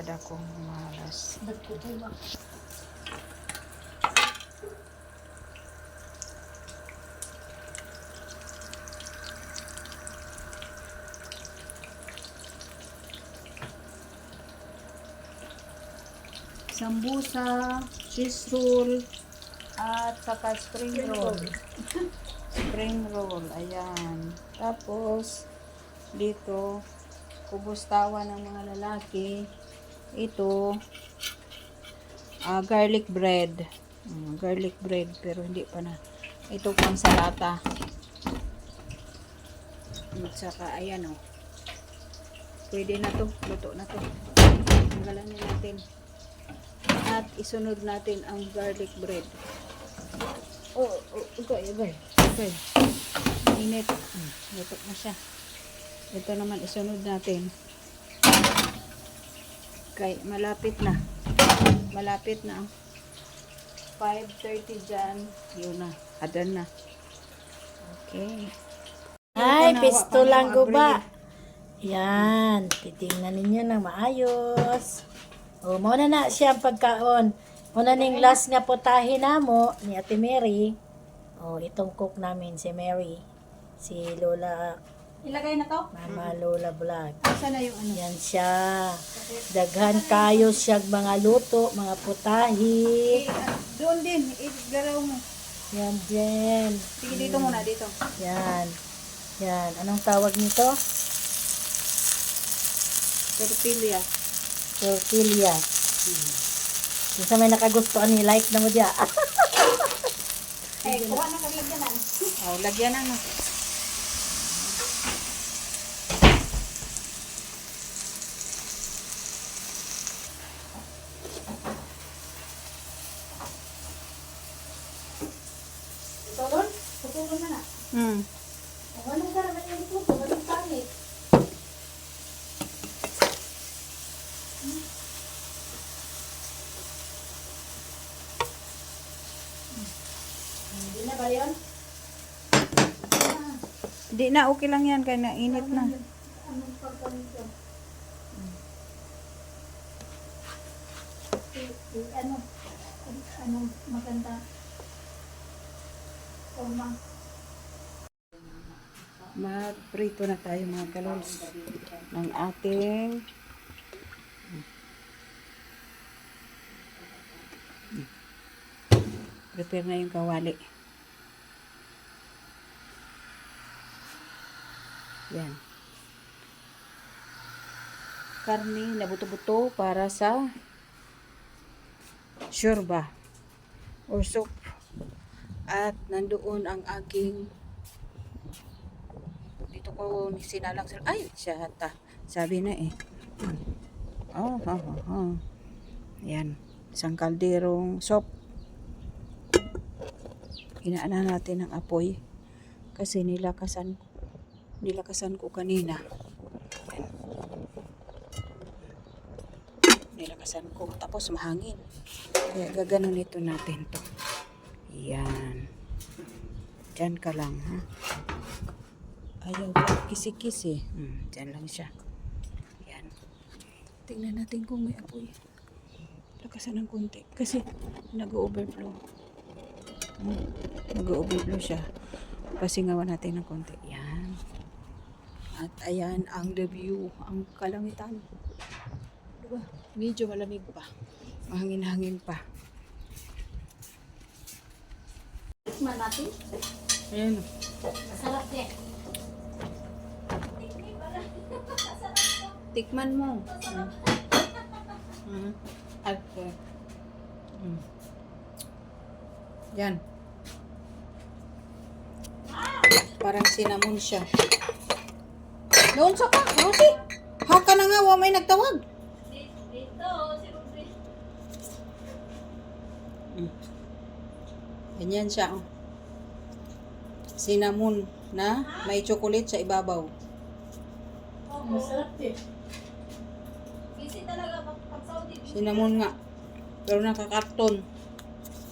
kadakong malas. Dagko tayo. Sambusa, cheese roll, at saka spring roll. Spring roll, ayan. Tapos, dito, kubustawa ng mga lalaki. Ito, garlic bread. Garlic bread, pero hindi pa na. Ito pang salata. At saka, ayan o. Pwede na to, luto na to. Tanggalan natin. At isunod natin ang garlic bread. Okay. Init. Luto na siya. Ito naman isunod natin. Okay, malapit na. Malapit na. 5:30 dyan. Yun na. Adan na. Okay. Ay, pisto lang guba. Yan. Titingnan ninyo na maayos. O, mauna na siya ang pagkaon. Muna ning last nga putahe na mo ni Ate Mary. O, itong cook namin si Mary. Si Lola, Ilagay na to? Mama Lola Vlog. Asa na yung ano? Yan siya. Daghan kayo siya mga luto, mga putahe. Doon din. Igaraw mo. Yan din. Sige, dito muna. Dito. Yan. Yan. Anong tawag nito? Tortilla. Tortilla. Kung sa may nakagustuhan ni like na mo diya. Kuha na kami lagyanan. Lagyan na. Tutulon? Tutulon na na. Walang garaman yung luto. Walang pangit. Hindi na ba yun? Di na, okay lang yan. Kaya nainit na. Anong pagkanito? Anong maganda? Forma. Magprito na tayo mga kalols ng ating prepare na yung kawali. Yan. Karne na buto-buto para sa shorba or soup. At nandoon ang aking dito ko sinalang sila. Ay, siya hata. Sabi na eh. Yan. Isang kalderong soup. Hinaan natin ang apoy kasi nilakasan ko kanina. Yan. Nilakasan ko tapos mahangin. Kaya gaganon ito natin to. Yan. Diyan ka lang, ha? Ayaw pa kisi-kisi. Diyan lang siya. Yan. Tingnan natin kung may apoy. Lakasan ng konti. Kasi nag-overflow. Nag-overflow siya. Pasingawan natin ng konti. Yan. At ayan ang the view. Ang kalangitan. Diba? Medyo malamig pa. Mahangin-hangin pa. Tikman natin. Ayan. Masarap din. Tikman mo. At yan. Parang cinnamon siya. Doon sa ka, Rosie. Haka na nga, may nagtawag. Dito, si Ruby. Ganyan siya. Oh. Cinnamon na may chocolate sa ibabaw. Masarap din. Busy talaga pag Saudi. Cinnamon nga. Pero nakakarton.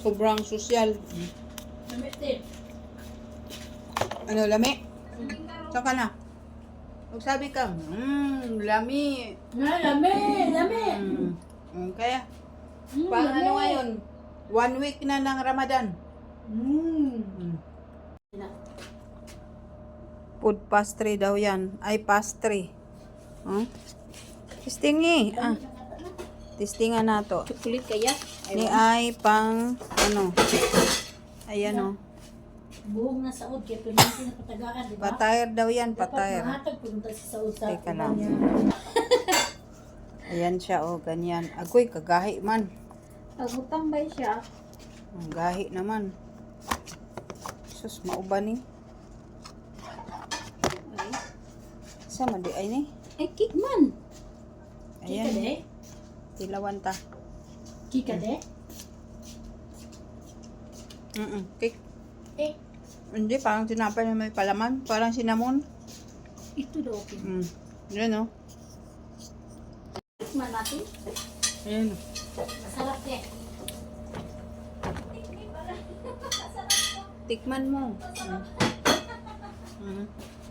Sobrang sosyal. Damit din. Ano, lami? Saka na. Magsabi ka, lami. Lami, lami. Okay. Pang ano ngayon? 1 week na ng Ramadan. Food pastry daw yan. Ay, pastry. Testingi. Testingan na to. Chocolate kaya? Ni ay pang, ano. Ayan o. Buong na Saud, kaya pinansin na patagaan, di ba? Patayar daw yan, Dapat patayar. mahatag punta si Saud sa Teka lang. niya. Ayan siya o, ganyan. Agoy, kagahi man. Agutambay siya. Ang gahi naman. Sus, mauban ni. Sama di ay ni. Ay, cake man. Kika Ayan. de? Tilawan ta. Kika de? Cake. Eh, Hindi, parang tinapay na may palaman. Parang cinnamon. ito daw. Yan o. Tikman natin. Ayan o. Masarap de. Tikman mo.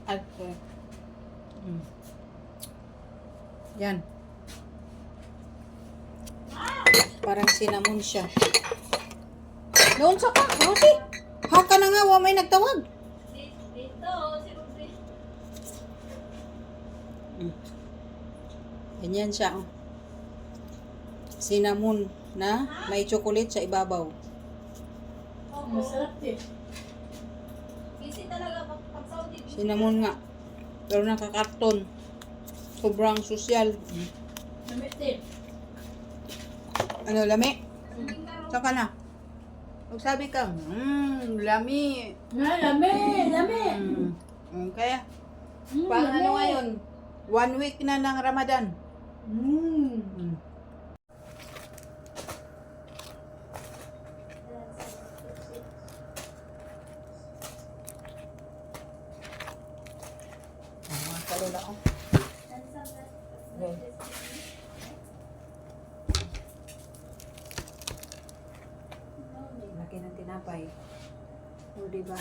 Okay. Yan. Parang cinnamon siya. Doon sa ka, Rosie. Haka na nga, may nagtawag. Dito, si Ruby. Ganyan siya. Oh. Cinnamon na may chocolate sa ibabaw. Masarap de. Busy talaga pag Saudi. Cinnamon nga. Pero nakakarton. Sobrang sosyal. Lamit de. Ano, lami? Saka na. Magsabi ka, lami. Lami, lami. Okay. Pang ano ngayon? 1 week na ng Ramadan. Mga kalula ko. Laki ng tinapay. O, diba?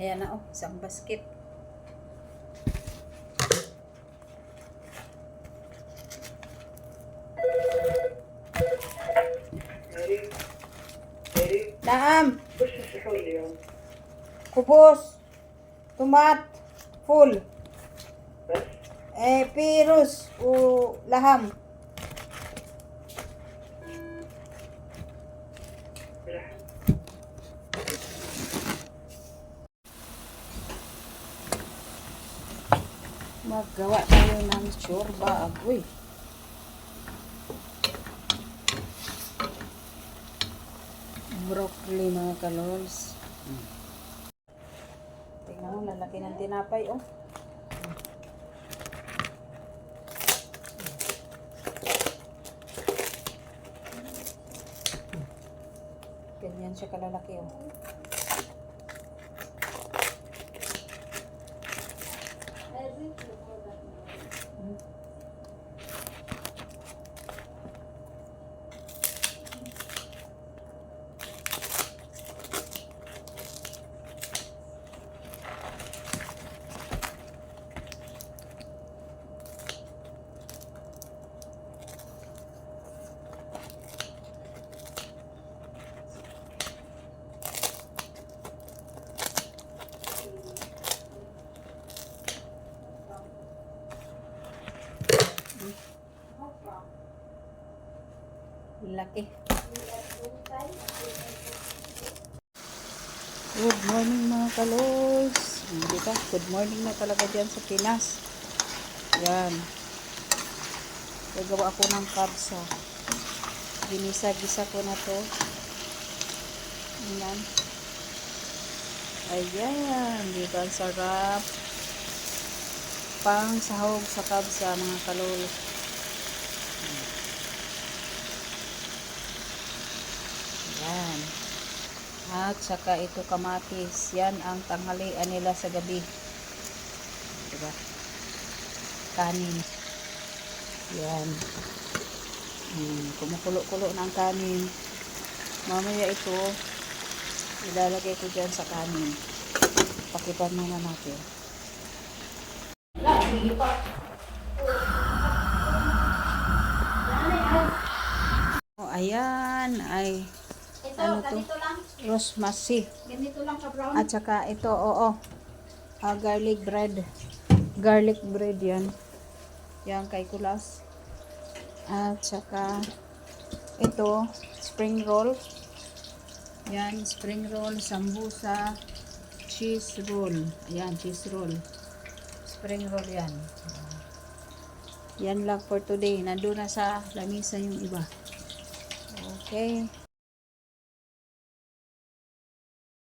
Ayan na oh, isang basket. Naam. Kubos. Tomat. Full. Pirus. Laham. Maggawa tayo ng tsorba, agoy. Broccoli mga kalols. Tingnan mo, lalaki ng tinapay, oh. Ganyan siya kalalaki, oh. Laki. Good morning mga kalos. Di ba? Good morning na talaga dyan sa Pinas. Yan. Gagawa ako ng kabsa. Ginisa-gisa ko na to. Yan. Ayan. Di ba? Ang sarap. Pang sahog sa kabsa mga kalos. Yan. At saka ito kamatis. Yan ang tanghalian nila sa gabi. Diba? Kanin. Yan. Kumukulo-kulo na ang kanin. Mamaya ito, ilalagay ko dyan sa kanin. Pakipan muna natin. Oh, ayan. Ay, Ito, ano to? ganito lang. Rosmasi. Ganito lang ka brown. At saka ito, oo. Garlic bread. Garlic bread yan. Yan kay Kulas. At saka ito, spring roll. Yan, spring roll, sambusa, cheese roll. Ayan, cheese roll. Spring roll yan. Yan lang for today. Nandun na sa lamisa yung iba. Okay.